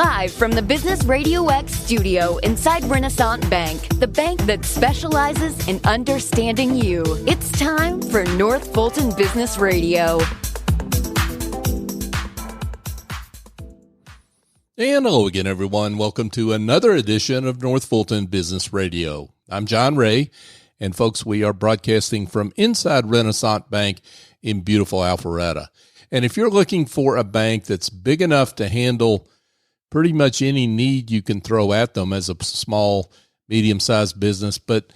Live from the Business RadioX studio inside Renaissance Bank, the bank that specializes in understanding you. It's time for North Fulton Business Radio. And hello again, everyone. Welcome to another edition of North Fulton Business Radio. I'm John Ray, and folks, we are broadcasting from inside Renaissance Bank in beautiful Alpharetta. And if you're looking for a bank that's big enough to handle pretty much any need you can throw at them as a small, medium-sized business, but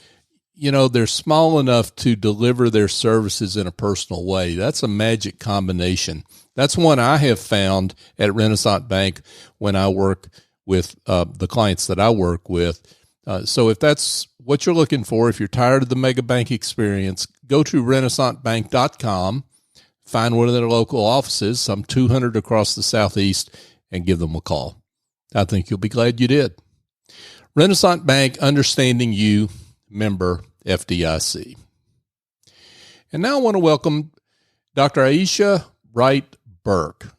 you know, they're small enough to deliver their services in a personal way, that's a magic combination. That's one I have found at Renaissance Bank when I work with the clients that I work with. So if that's what you're looking for, if you're tired of the mega bank experience, go to renaissancebank.com, find one of their local offices, some 200 across the Southeast, and give them a call. I think you'll be glad you did. Renaissance Bank, understanding you, member FDIC. And now I want to welcome Dr. Aisha Wright-Burke.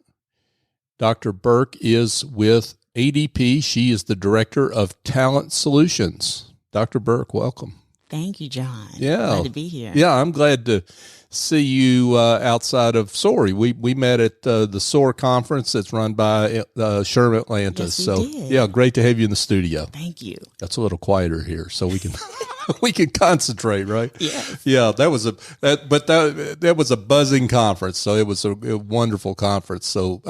Dr. Burke is with ADP. She is the Director of Talent Solutions. Dr. Burke, welcome. Thank you, John. Yeah. Glad to be here. Yeah, I'm glad to see you outside of SOAR. We met at the SOAR conference that's run by Sherman Atlanta. Yes, so we did. Yeah, great to have you in the studio. Thank you. That's a little quieter here, so we can we can concentrate, right? Yes. Yeah, that was a buzzing conference. So it was a wonderful conference. So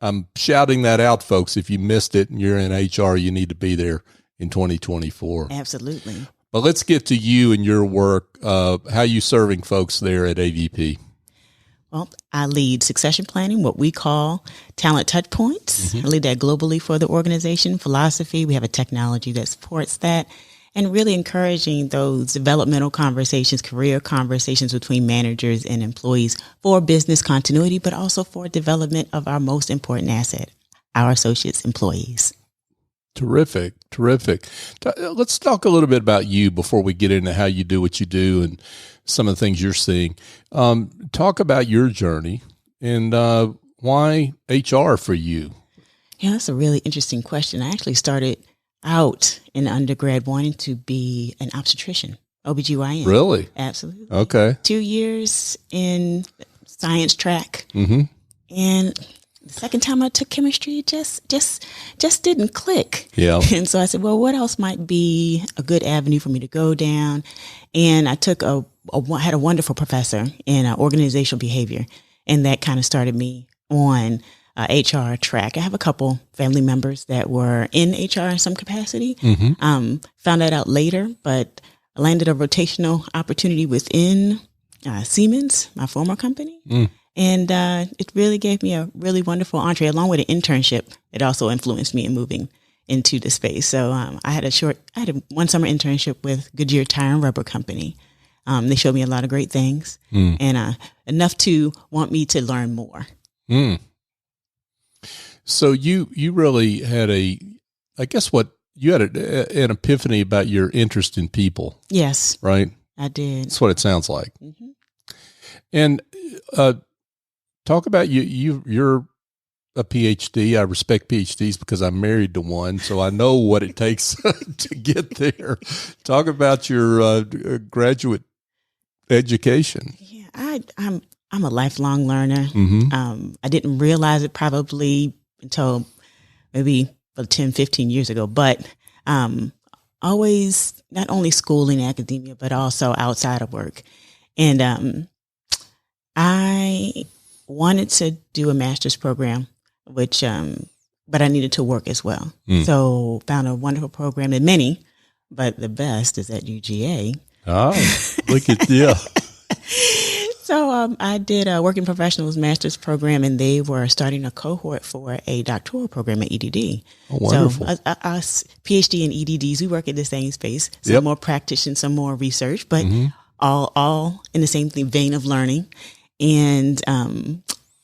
I'm shouting that out, folks. If you missed it and you're in HR, you need to be there in 2024. Absolutely. But let's get to you and your work. How you serving folks there at ADP? Well, I lead succession planning, what we call talent touch points. Mm-hmm. I lead that globally for the organization. Philosophy, we have a technology that supports that, and really encouraging those developmental conversations, career conversations between managers and employees for business continuity, but also for development of our most important asset, our associates, employees. Terrific. Let's talk a little bit about you before we get into how you do what you do and some of the things you're seeing. Talk about your journey and why HR for you. Yeah, that's a really interesting question. I actually started out in undergrad wanting to be an obstetrician, OBGYN. Really? Absolutely. Okay. 2 years in science track. Mm-hmm. And the second time I took chemistry, it just didn't click. Yeah. And so I said, well, what else might be a good avenue for me to go down? And I took had a wonderful professor in organizational behavior, and that kind of started me on HR track. I have a couple family members that were in HR in some capacity. Mm-hmm. Found that out later, but I landed a rotational opportunity within Siemens, my former company. Mm. And it really gave me a really wonderful entree, along with an internship. It also influenced me in moving into the space. So I had a one summer internship with Goodyear Tire and Rubber Company. They showed me a lot of great things, and enough to want me to learn more. Mm. So you really had you had an epiphany about your interest in people. Yes. Right? I did. That's what it sounds like. Mm-hmm. And talk about you're a PhD. I respect PhDs because I'm married to one, so I know what it takes to get there. Talk about your graduate education. Yeah, I'm a lifelong learner. Mm-hmm. I didn't realize it probably until maybe 10, 15 years ago, but always not only schooling, academia, but also outside of work. And I wanted to do a master's program, but I needed to work as well. So found a wonderful program, and many, but the best is at UGA. Oh, look at, yeah. So I did a working professionals master's program, and they were starting a cohort for a doctoral program at EDD. Oh, wonderful. So us PhD and EDDs, we work in the same space. Some more practice, some more research, but all in the same vein of learning. And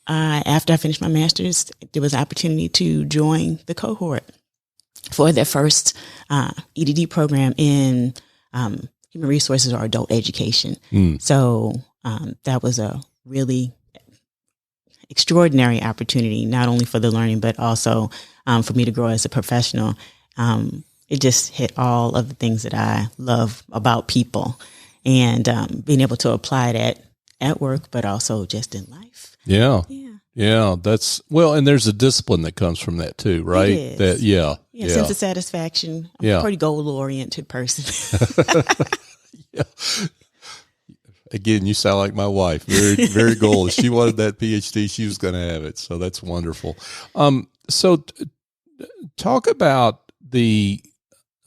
after I finished my master's, there was an opportunity to join the cohort for their first EDD program in human resources or adult education. So that was a really extraordinary opportunity, not only for the learning, but also for me to grow as a professional. It just hit all of the things that I love about people, and being able to apply that at work, but also just in life. Yeah. That's and there's a discipline that comes from that too, right? It is. Sense of satisfaction. I'm a pretty goal-oriented person. Yeah. Again, you sound like my wife. Very, very goal. If she wanted that PhD, she was going to have it. So that's wonderful. Talk about the,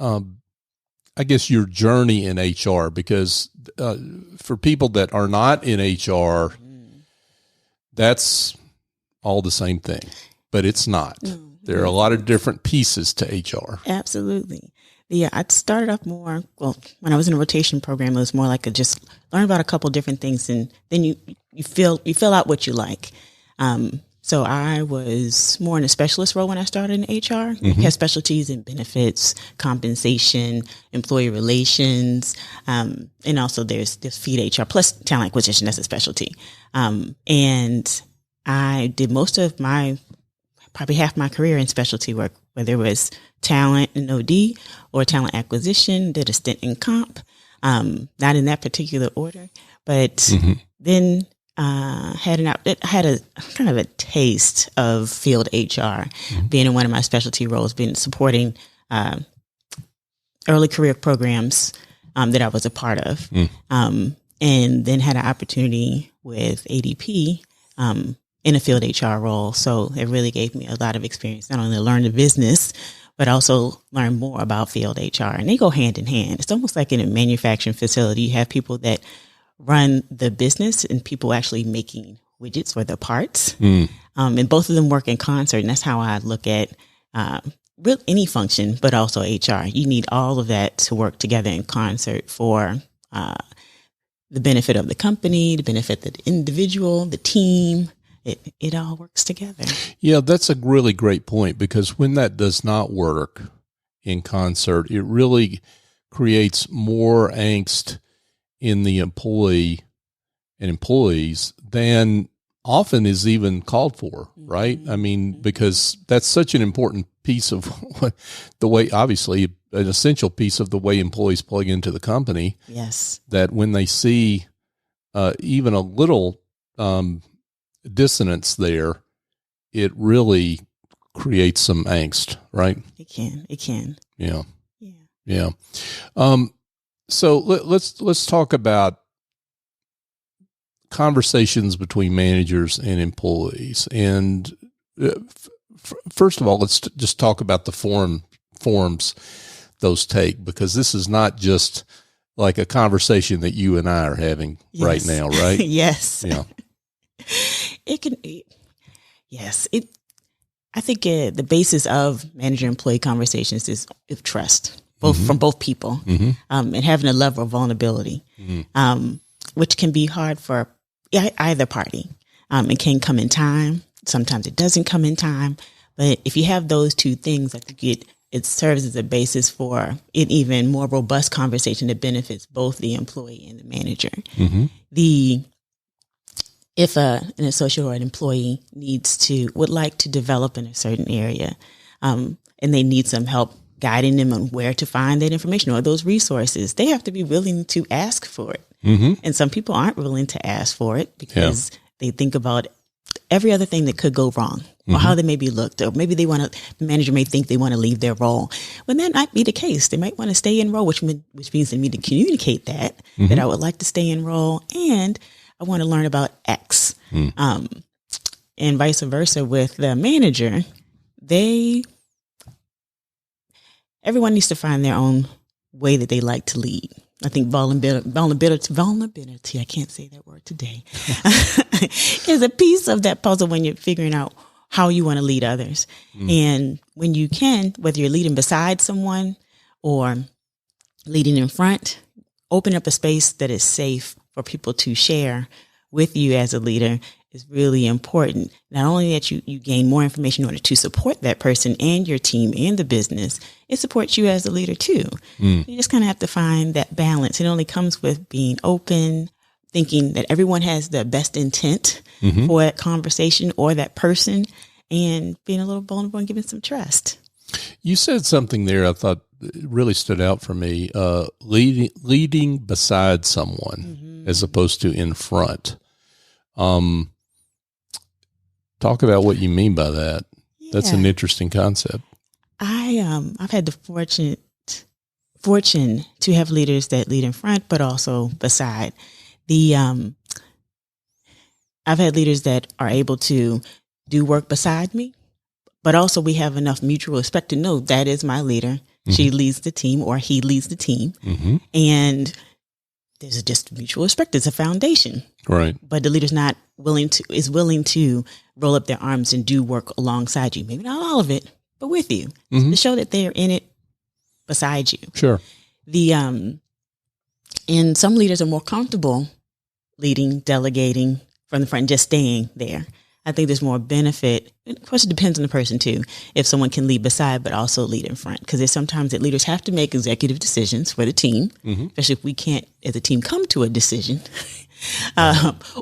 I guess, your journey in HR, because for people that are not in HR, that's all the same thing, but it's not. No, there are a lot of different pieces to HR. Absolutely. Yeah, I started off more, when I was in a rotation program, it was more like just learn about a couple different things, and then you fill out what you like. So I was more in a specialist role when I started in HR. Mm-hmm. We had specialties in benefits, compensation, employee relations, and also there's feed HR plus talent acquisition. That's a specialty. And I did most of probably half my career in specialty work, whether it was talent and OD or talent acquisition. Did a stint in comp, not in that particular order, but then had a kind of a taste of field HR, being in one of my specialty roles, being supporting early career programs that I was a part of, and then had an opportunity with ADP in a field HR role. So it really gave me a lot of experience, not only to learn the business, but also learn more about field HR. And they go hand in hand. It's almost like in a manufacturing facility. You have people that run the business and people actually making widgets or the parts. And both of them work in concert. And that's how I look at any function, but also HR. You need all of that to work together in concert for the benefit of the company, the benefit of the individual, the team. It all works together. Yeah, that's a really great point, because when that does not work in concert, it really creates more angst in the employee and employees than often is even called for, right? I mean, because that's such an important piece of the way, obviously, an essential piece of the way employees plug into the company. Yes. That when they see even a little dissonance there, it really creates some angst, right? It can. Yeah. So let's talk about conversations between managers and employees. And first of all, let's just talk about the forms those take, because this is not just like a conversation that you and I are having right now, right? Yes. Yeah. It can. Yes. I think the basis of manager-employee conversations is trust, from both people, and having a level of vulnerability, which can be hard for either party. It can come in time. Sometimes it doesn't come in time. But if you have those two things, I think it serves as a basis for an even more robust conversation that benefits both the employee and the manager. If an associate or an employee would like to develop in a certain area, and they need some help guiding them on where to find that information or those resources, they have to be willing to ask for it. And some people aren't willing to ask for it because they think about every other thing that could go wrong, or how they may be looked, or maybe the manager may think they want to leave their role. When that might be the case, they might want to stay in role, which means they need to communicate that I would like to stay in role and I want to learn about X. And vice versa with the manager. Everyone needs to find their own way that they like to lead. I think vulnerability, I can't say that word today, is a piece of that puzzle when you're figuring out how you want to lead others. And when you can, whether you're leading beside someone or leading in front, open up a space that is safe for people to share with you as a leader is really important. Not only that you gain more information in order to support that person and your team and the business, it supports you as a leader too. You just kind of have to find that balance. It only comes with being open, thinking that everyone has the best intent for that conversation or that person, and being a little vulnerable and giving some trust. You said something there I thought really stood out for me, leading beside someone as opposed to in front. Talk about what you mean by that. Yeah. That's an interesting concept. I've had the fortune to have leaders that lead in front, but also beside. I've had leaders that are able to do work beside me, but also we have enough mutual respect to know that is my leader. She leads the team or he leads the team. And there's just mutual respect. It's a foundation. Right. But the leader's not willing to roll up their arms and do work alongside you. Maybe not all of it, but with you, to show that they're in it beside you. Sure. And some leaders are more comfortable leading, delegating from the front, just staying there. I think there's more benefit. Of course, it depends on the person too. If someone can lead beside, but also lead in front, because there's sometimes that leaders have to make executive decisions for the team, especially if we can't, as a team, come to a decision.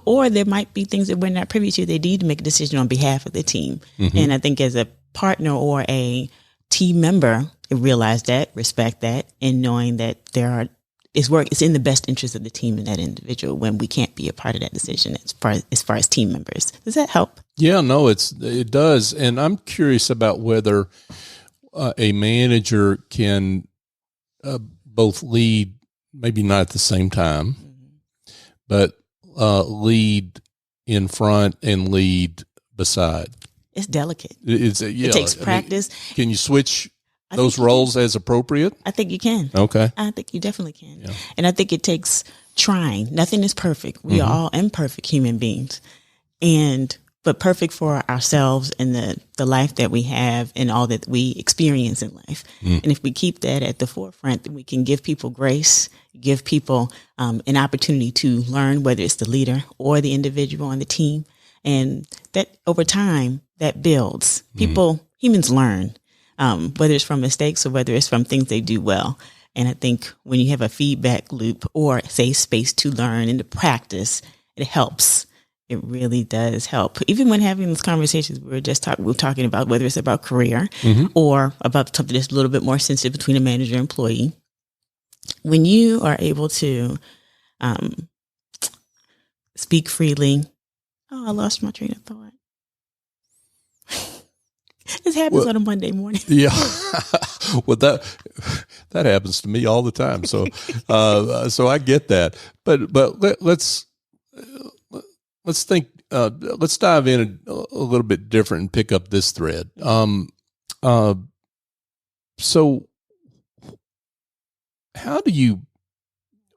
Or there might be things that we're not privy to. They need to make a decision on behalf of the team. And I think as a partner or a team member, realize that, respect that, and knowing that it's in the best interest of the team and that individual when we can't be a part of that decision as far as team members. Does that help? Yeah, no, it does. And I'm curious about whether a manager can both lead, maybe not at the same time, but lead in front and lead beside. It's delicate. It takes practice. Can you switch those roles as appropriate? I think you can. Okay. I think you definitely can. Yeah. And I think it takes trying. Nothing is perfect. We are all imperfect human beings. But perfect for ourselves and the life that we have and all that we experience in life. And if we keep that at the forefront, then we can give people grace, give people an opportunity to learn, whether it's the leader or the individual on the team. And that over time, that builds. Humans learn. Whether it's from mistakes or whether it's from things they do well. And I think when you have a feedback loop or say space to learn and to practice, it helps. It really does help. Even when having these conversations, we're talking about whether it's about career or about something that's a little bit more sensitive between a manager and employee. When you are able to speak freely, I lost my train of thought. This happens on a Monday morning. Yeah. Well, that happens to me all the time. So, so I get that. But let's think. Let's dive in a little bit different and pick up this thread. So, how do you,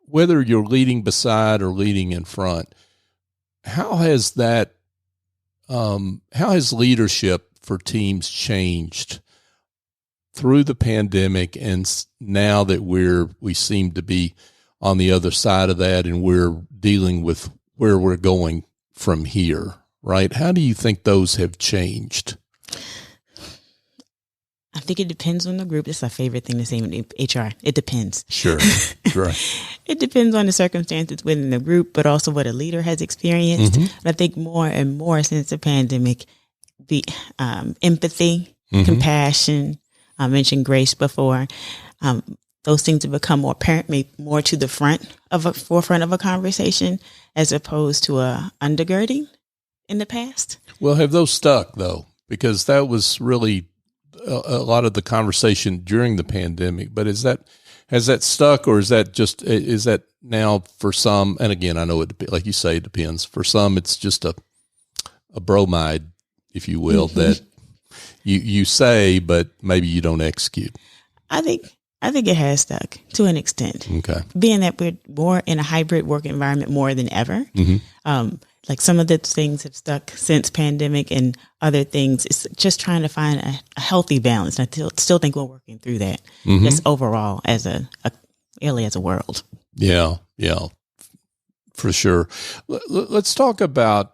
whether you're leading beside or leading in front, how has leadership for teams changed through the pandemic, and now that we seem to be on the other side of that and we're dealing with where we're going from here, right? How do you think those have changed? I think it depends on the group. It's my favorite thing to say in HR. It depends. Sure. Right. It depends on the circumstances within the group, but also what a leader has experienced. And I think more and more since the pandemic, the empathy, compassion, I mentioned grace before, those things have become more apparent, maybe more to the forefront of a conversation as opposed to a undergirding in the past. Well, have those stuck though? Because that was really a lot of the conversation during the pandemic, but has that stuck, or is that now for some, and again, I know it, like you say, it depends. For some, it's just a bromide, if you will, that you say, but maybe you don't execute. I think it has stuck to an extent. Okay. Being that we're more in a hybrid work environment more than ever. Like some of the things have stuck since pandemic, and other things, it's just trying to find a healthy balance. And I still think we're working through that just overall as a world. Yeah, for sure. Let's talk about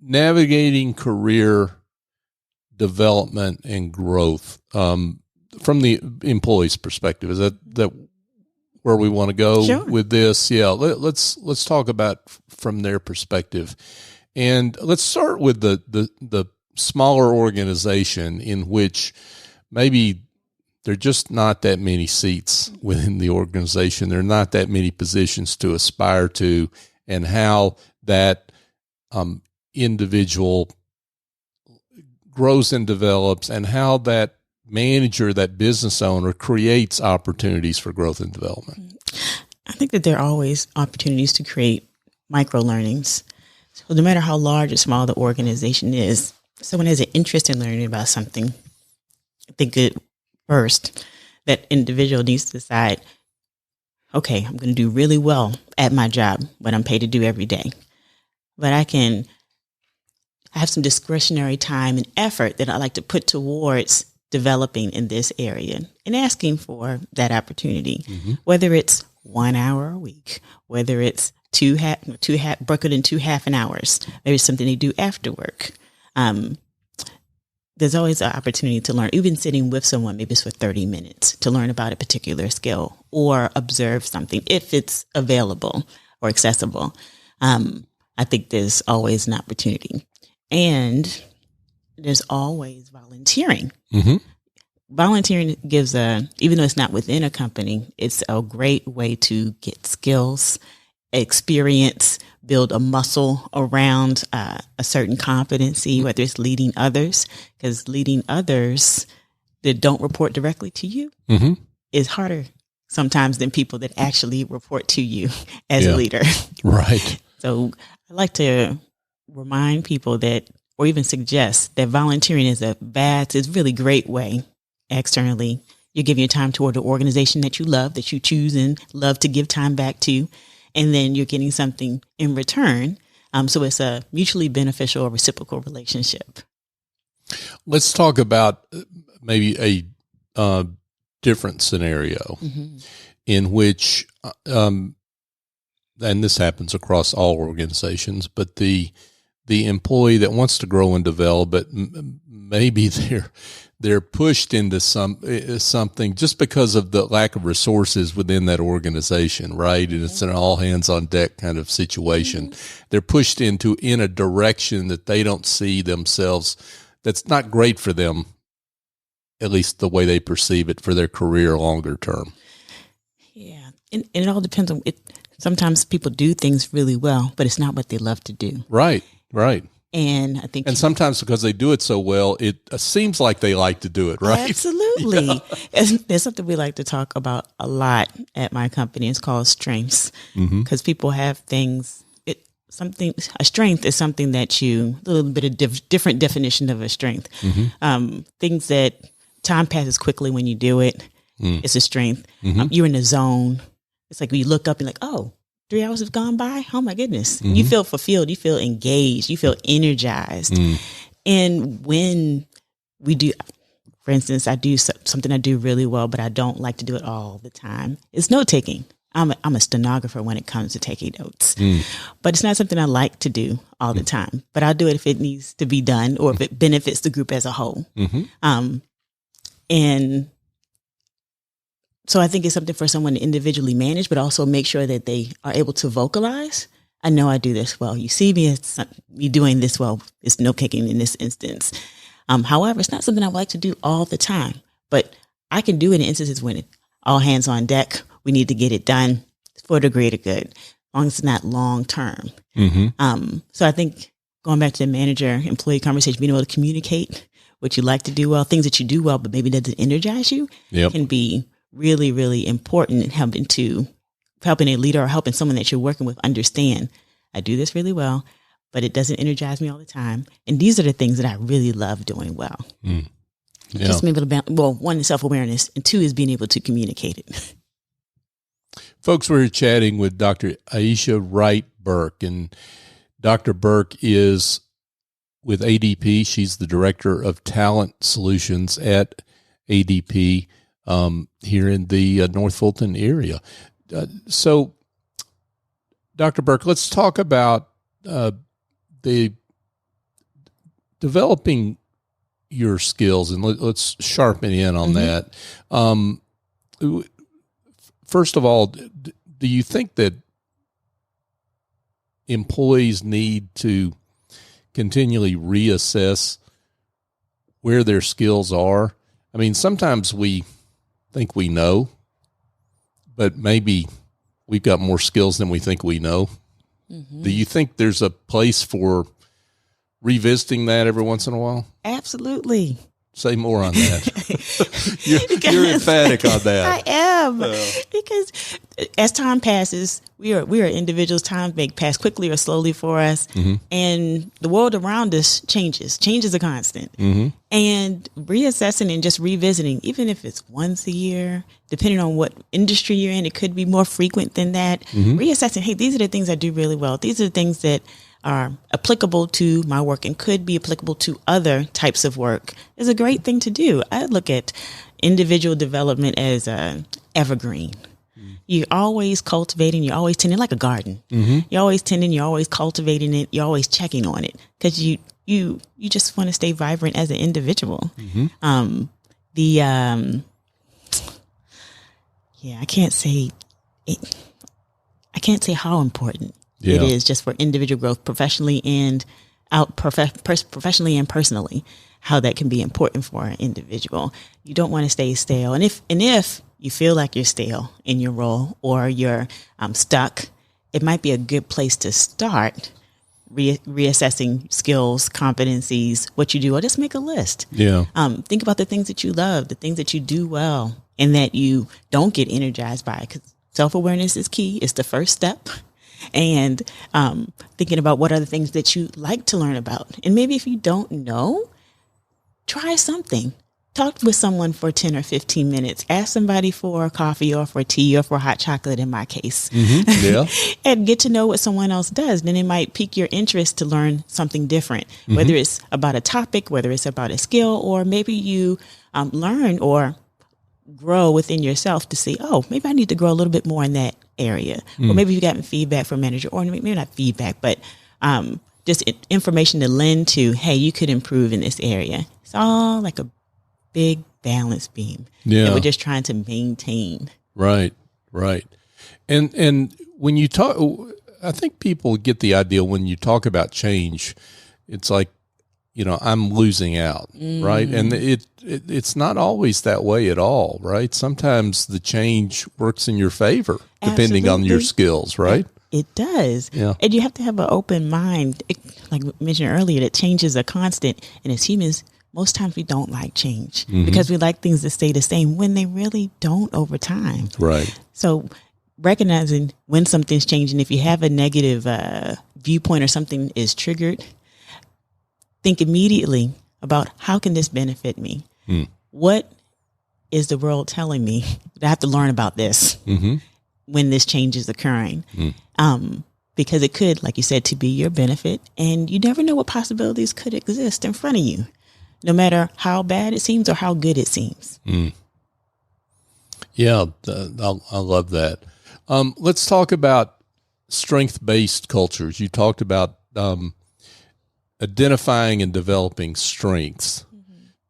navigating career development and growth from the employee's perspective. Is that where we want to go Sure. with this? Yeah, let's talk about from their perspective, and let's start with the smaller organization in which maybe there are just not that many seats within the organization. There are not that many positions to aspire to, and how that individual grows and develops, and how that manager, that business owner, creates opportunities for growth and development. I think that there are always opportunities to create micro learnings. So no matter how large or small the organization is, if someone has an interest in learning about something, I think at first that individual needs to decide, okay, I'm going to do really well at my job, what I'm paid to do every day. But I have some discretionary time and effort that I like to put towards developing in this area and asking for that opportunity, whether it's 1 hour a week, whether it's broken in 2 half an hours, maybe it's something they do after work. There's always an opportunity to learn, even sitting with someone, maybe it's for 30 minutes to learn about a particular skill or observe something if it's available or accessible. I think there's always an opportunity. And there's always volunteering. Volunteering gives even though it's not within a company, it's a great way to get skills, experience, build a muscle around a certain competency, whether it's leading others, because leading others that don't report directly to you is harder sometimes than people that actually report to you as a leader. Right. So I like to remind people that, or even suggest that volunteering is it's really great way externally. You're giving your time toward an organization that you love, that you choose and love to give time back to. And then you're getting something in return. So it's a mutually beneficial or reciprocal relationship. Let's talk about maybe a different scenario in which, and this happens across all organizations, but the employee that wants to grow and develop, but maybe they're pushed into something just because of the lack of resources within that organization, right? And it's an all hands on deck kind of situation. They're pushed in a direction that they don't see themselves. That's not great for them, at least the way they perceive it for their career longer term. Yeah. And it all depends on it. Sometimes people do things really well, but it's not what they love to do. Right. And I think, sometimes because they do it so well, it seems like they like to do it, right? Absolutely. Yeah. There's something we like to talk about a lot at my company. It's called strengths, because people have things. A strength is something that a little bit of different definition of a strength. Things that time passes quickly when you do it. It's a strength. You're in the zone. It's like when you look up and like, oh, 3 hours have gone by. Oh my goodness. You feel fulfilled. You feel engaged. You feel energized. And when we do, for instance, I do something I do really well, but I don't like to do it all the time. It's note taking. I'm a stenographer when it comes to taking notes, but it's not something I like to do all the time, but I'll do it if it needs to be done or if it benefits the group as a whole. And so I think it's something for someone to individually manage, but also make sure that they are able to vocalize. I know I do this well. You see me as me doing this well. It's note taking in this instance. However, it's not something I like to do all the time, but I can do it in instances when all hands on deck. We need to get it done for the greater good, as long as it's not long term. So I think going back to the manager-employee conversation, being able to communicate what you like to do well, things that you do well, but maybe doesn't energize you, can be really, really important in helping a leader or helping someone that you're working with understand, I do this really well, but it doesn't energize me all the time. And these are the things that I really love doing well. Just being able to, one is self-awareness, and two is being able to communicate it. Folks, we're chatting with Dr. Aisha Wright-Burke, and Dr. Burke is with ADP. She's the Director of Talent Solutions at ADP here in the North Fulton area. So, Dr. Burke, let's talk about the developing your skills, and let's sharpen in on that. first of all, do you think that employees need to continually reassess where their skills are? I mean, sometimes we think we know, but maybe we've got more skills than we think we know. Mm-hmm. Do you think there's a place for revisiting that every once in a while? Absolutely. Say more on that. You're emphatic on that. I am. Because as time passes, we are individuals. Time may pass quickly or slowly for us. Mm-hmm. And the world around us changes. Change is a constant. Mm-hmm. And reassessing and just revisiting, even if it's once a year, depending on what industry you're in, it could be more frequent than that. Mm-hmm. Reassessing, hey, these are the things I do really well. These are the things that are applicable to my work and could be applicable to other types of work is a great thing to do. I look at individual development as evergreen. Mm-hmm. You're always cultivating, you're always tending, like a garden. Mm-hmm. You're always tending, you're always cultivating it, you're always checking on it because you just want to stay vibrant as an individual. Mm-hmm. I can't say how important it is just for individual growth professionally and professionally and personally, how that can be important for an individual. You don't want to stay stale. And if you feel like you're stale in your role or you're stuck, it might be a good place to start reassessing skills, competencies, what you do, or just make a list. Yeah. Think about the things that you love, the things that you do well, and that you don't get energized by, because self-awareness is key. It's the first step. And thinking about what are the things that you like to learn about. And maybe if you don't know, try something. Talk with someone for 10 or 15 minutes. Ask somebody for coffee or for tea or for hot chocolate in my case. Mm-hmm. Yeah. And get to know what someone else does. Then it might pique your interest to learn something different, mm-hmm. whether it's about a topic, whether it's about a skill, or maybe you learn or grow within yourself to see, oh, maybe I need to grow a little bit more in that area. Or maybe you've gotten feedback from manager, or maybe not feedback, but just information to lend to, hey, you could improve in this area. It's all like a big balance beam that we're just trying to maintain. Right. And when you talk, I think people get the idea when you talk about change, it's like, I'm losing out, right? And it's not always that way at all, right? Sometimes the change works in your favor, depending on your skills, right? It does. Yeah. And you have to have an open mind. Like we mentioned earlier, that change is a constant. And as humans, most times we don't like change because we like things to stay the same when they really don't over time. Right. So recognizing when something's changing, if you have a negative viewpoint or something is triggered, think immediately about how can this benefit me? What is the world telling me that I have to learn about this when this change is occurring? Because it could, like you said, to be your benefit, and you never know what possibilities could exist in front of you, no matter how bad it seems or how good it seems. Yeah, I love that. Let's talk about strength-based cultures. You talked about identifying and developing strengths.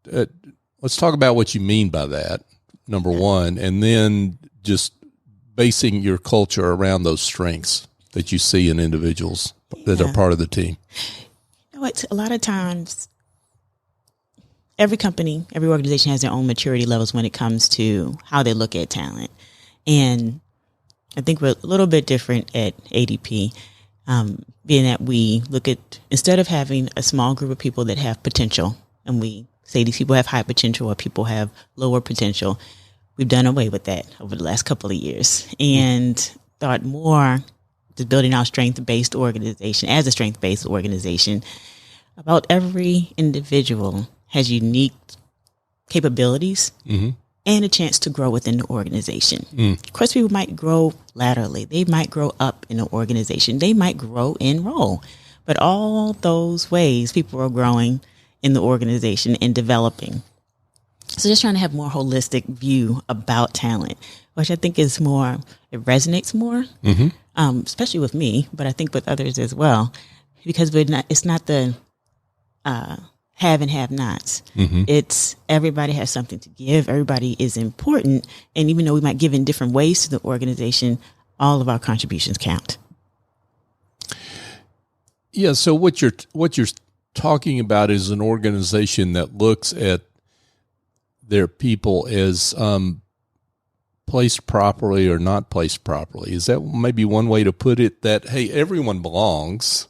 Let's talk about what you mean by that, number one, and then just basing your culture around those strengths that you see in individuals that are part of the team. You know what? A lot of times, every company, every organization has their own maturity levels when it comes to how they look at talent. And I think we're a little bit different at ADP. Being that we look at, instead of having a small group of people that have potential, and we say these people have high potential or people have lower potential, we've done away with that over the last couple of years and thought more to building our strength-based organization as a strength-based organization. About every individual has unique capabilities and a chance to grow within the organization. Of course, people might grow laterally. They might grow up in an organization. They might grow in role. But all those ways, people are growing in the organization and developing. So just trying to have more holistic view about talent, which I think is more, it resonates more, especially with me, but I think with others as well, because it's not the have and have nots. It's everybody has something to give. Everybody is important. And even though we might give in different ways to the organization, all of our contributions count. Yeah. So what you're talking about is an organization that looks at their people as placed properly or not placed properly. Is that maybe one way to put it? That, hey, everyone belongs,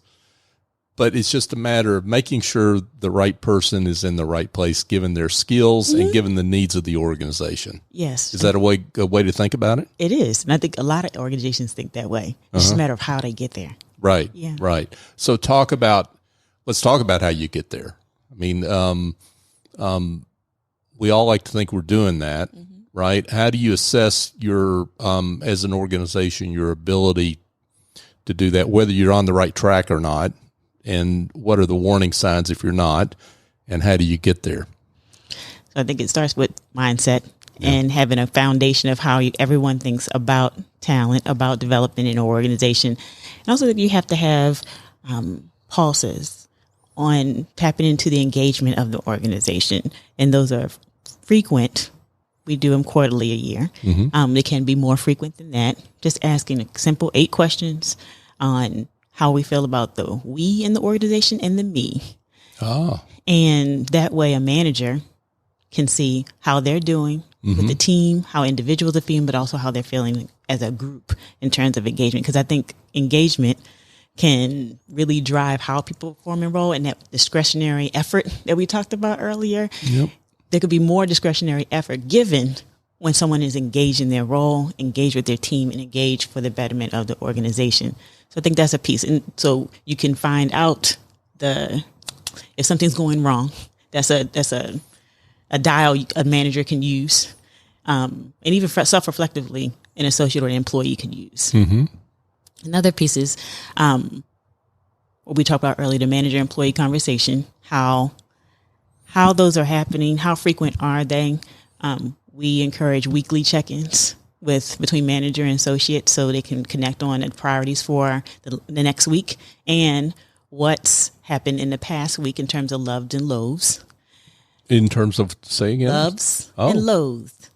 but it's just a matter of making sure the right person is in the right place, given their skills and given the needs of the organization. Yes. Is that a way to think about it? It is. And I think a lot of organizations think that way. It's just a matter of how they get there. Right. Yeah. Right. So let's talk about how you get there. I mean, we all like to think we're doing that, right? How do you assess your, as an organization, your ability to do that, whether you're on the right track or not? And what are the warning signs if you're not? And how do you get there? So I think it starts with mindset and having a foundation of how everyone thinks about talent, about development in an organization. And also that you have to have pulses on tapping into the engagement of the organization. And those are frequent. We do them quarterly a year. They can be more frequent than that. Just asking a simple 8 questions on how we feel about the we in the organization and the me. And that way a manager can see how they're doing with the team, how individuals are feeling, but also how they're feeling as a group in terms of engagement. Because I think engagement can really drive how people perform and role, and that discretionary effort that we talked about earlier. There could be more discretionary effort given when someone is engaged in their role, engaged with their team, and engaged for the betterment of the organization. So I think that's a piece. And so you can find out if something's going wrong. That's a dial a manager can use, and even self-reflectively an associate or an employee can use. Another piece is what we talked about earlier, the manager-employee conversation, how those are happening, how frequent are they? We encourage weekly check-ins between manager and associate so they can connect on the priorities for the next week and what's happened in the past week in terms of loved and loathes. In terms of saying it? Loves and loathes.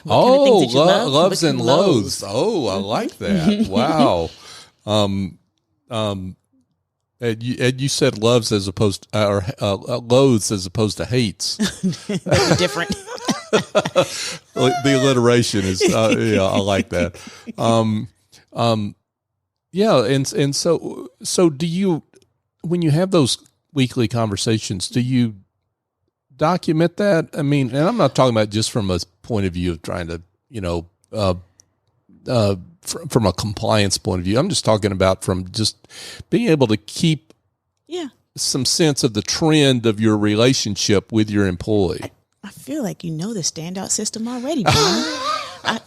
Loves and loathes. Oh, I like that. Wow. And you said loves as opposed to, or loathes as opposed to hates. Different. The alliteration is, I like that. And so do you, when you have those weekly conversations, do you document that? I mean, and I'm not talking about just from a point of view of trying to, from a compliance point of view. I'm just talking about from just being able to keep some sense of the trend of your relationship with your employee. I feel like you know the standout system already, John. I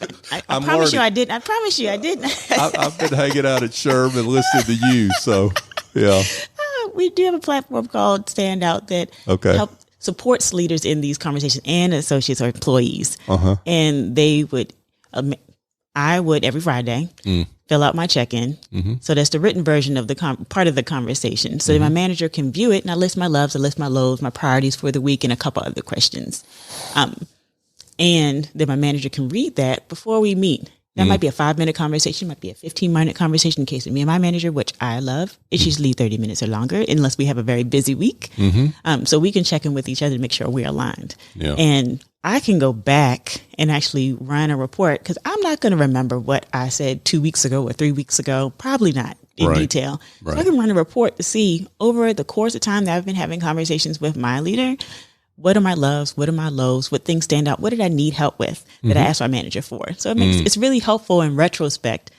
promise you I didn't. I promise you I didn't. I've been hanging out at SHRM and listening to you, so yeah. We do have a platform called Standout that supports leaders in these conversations and associates or employees. And they would, I would every Friday fill out my check-in. So that's the written version of the part of the conversation. So that my manager can view it, and I list my loves, I list my lows, my priorities for the week, and a couple other questions. And then my manager can read that before we meet. That might be a 5-minute conversation, might be a 15-minute conversation in case of me and my manager, which I love. It's usually 30 minutes or longer unless we have a very busy week. So we can check in with each other to make sure we're aligned. And I can go back and actually run a report because I'm not going to remember what I said 2 weeks ago or 3 weeks ago. Probably not in detail. So I can run a report to see over the course of time that I've been having conversations with my leader, what are my loves? What are my lows? What things stand out? What did I need help with that I asked my manager for? So it's really helpful in retrospect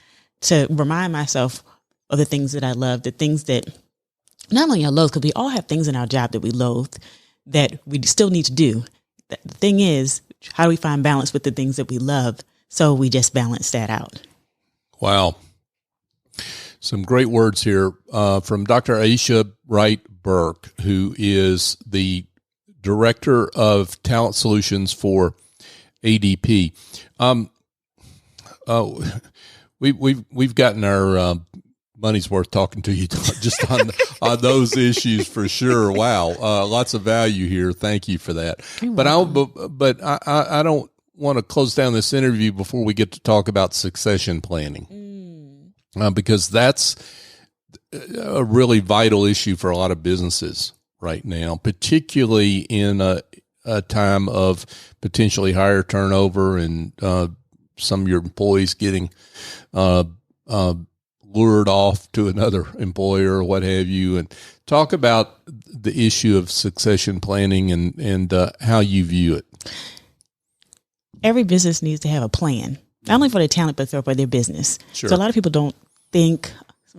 to remind myself of the things that I love, the things that not only are loathe, because we all have things in our job that we loathe that we still need to do. The thing is, how do we find balance with the things that we love? So we just balance that out. Wow. Some great words here from Dr. Aisha Wright-Burke, who is the Director of Talent Solutions for ADP. We've gotten our money's worth talking to you just on those issues for sure. Wow. Lots of value here. Thank you for that. But I don't want to close down this interview before we get to talk about succession planning, because that's a really vital issue for a lot of businesses right now, particularly in a time of potentially higher turnover and some of your employees getting lured off to another employer or what have you, and talk about the issue of succession planning and how you view it. Every business needs to have a plan, not only for their talent, but for their business. Sure. So a lot of people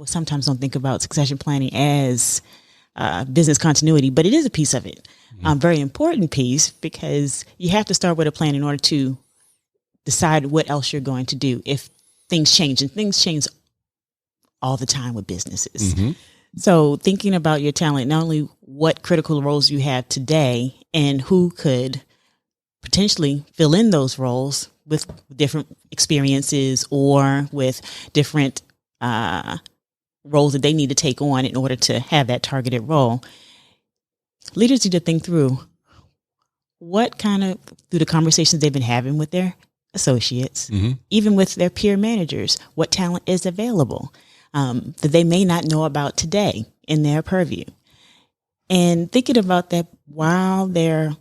sometimes don't think about succession planning as business continuity, but it is a piece of it. Very important piece, because you have to start with a plan in order to decide what else you're going to do if things change, and things change all the time with businesses. So thinking about your talent, not only what critical roles you have today and who could potentially fill in those roles with different experiences or with different roles that they need to take on in order to have that targeted role. Leaders need to think through through the conversations they've been having with their associates, even with their peer managers, what talent is available that they may not know about today in their purview. And thinking about that while they're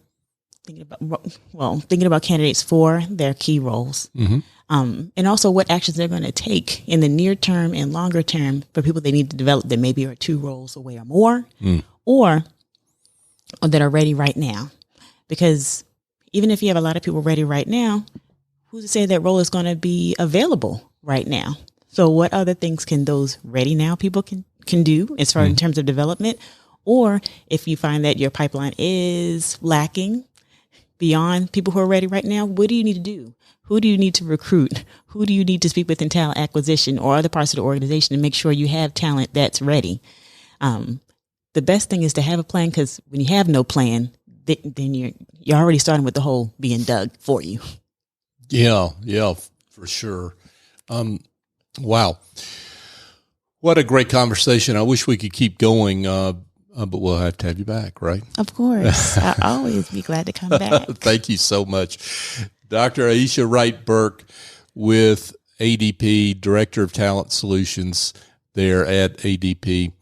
thinking about candidates for their key roles. And also what actions they're going to take in the near term and longer term for people they need to develop that maybe are 2 roles away or more, or that are ready right now. Because even if you have a lot of people ready right now, who's to say that role is going to be available right now? So what other things can those ready now people can do as far in terms of development? Or if you find that your pipeline is lacking beyond people who are ready right now, what do you need to do? Who do you need to recruit? Who do you need to speak with in talent acquisition or other parts of the organization to make sure you have talent that's ready? The best thing is to have a plan, because when you have no plan, then you're already starting with the hole being dug for you. Yeah, for sure. Wow. What a great conversation. I wish we could keep going, but we'll have to have you back, right? Of course. I'll always be glad to come back. Thank you so much. Dr. Aisha Wright-Burke with ADP, Director of Talent Solutions there at ADP.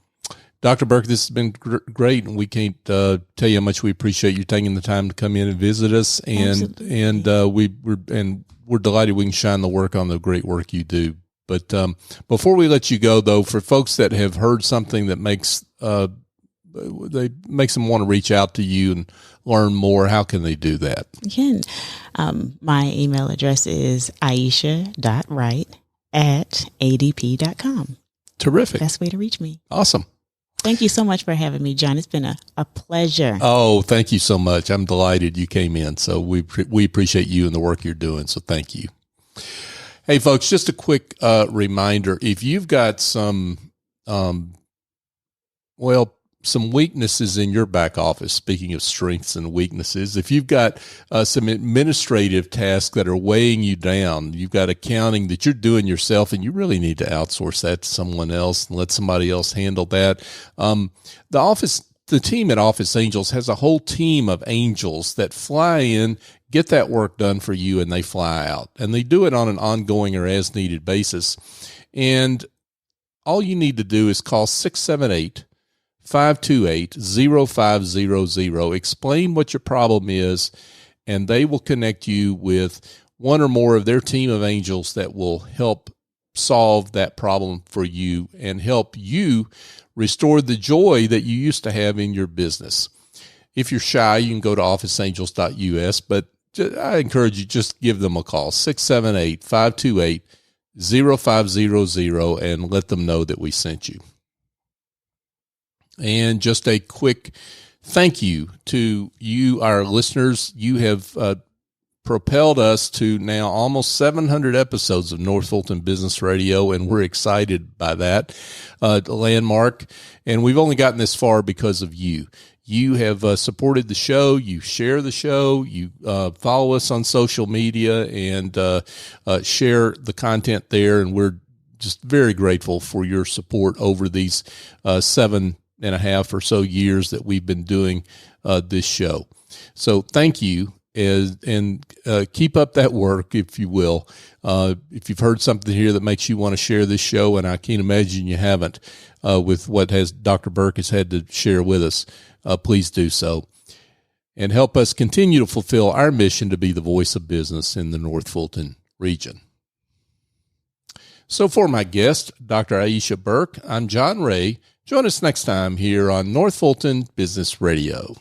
Dr. Burke, this has been great, and we can't tell you how much we appreciate you taking the time to come in and visit us. And we're delighted we can shine the work on the great work you do. But before we let you go, though, for folks that have heard something that makes them want to reach out to you and learn more, how can they do that? Again, my email address is aisha.wright@adp.com. Terrific. Best way to reach me. Awesome. Thank you so much for having me, John. It's been a pleasure. Oh, thank you so much. I'm delighted you came in. So we appreciate you and the work you're doing. So thank you. Hey, folks, just a quick reminder. If you've got some weaknesses in your back office, speaking of strengths and weaknesses, if you've got some administrative tasks that are weighing you down, you've got accounting that you're doing yourself and you really need to outsource that to someone else and let somebody else handle that. The team at Office Angels has a whole team of angels that fly in, get that work done for you, and they fly out. And they do it on an ongoing or as-needed basis. And all you need to do is call 678-528-0500. Explain what your problem is, and they will connect you with one or more of their team of angels that will help solve that problem for you and help you restore the joy that you used to have in your business. If you're shy, you can go to officeangels.us, but I encourage you, just give them a call, 678-528-0500, and let them know that we sent you. And just a quick thank you to you, our listeners. You have propelled us to now almost 700 episodes of North Fulton Business Radio, and we're excited by that landmark. And we've only gotten this far because of you. You have supported the show. You share the show. You follow us on social media and share the content there, and we're just very grateful for your support over these 7.5 or so years that we've been doing this show. So thank you, and keep up that work, if you will. If you've heard something here that makes you want to share this show, and I can't imagine you haven't, with what Dr. Burke has had to share with us, please do so. And help us continue to fulfill our mission to be the voice of business in the North Fulton region. So for my guest, Dr. Aisha Burke, I'm John Ray. Join us next time here on North Fulton Business Radio.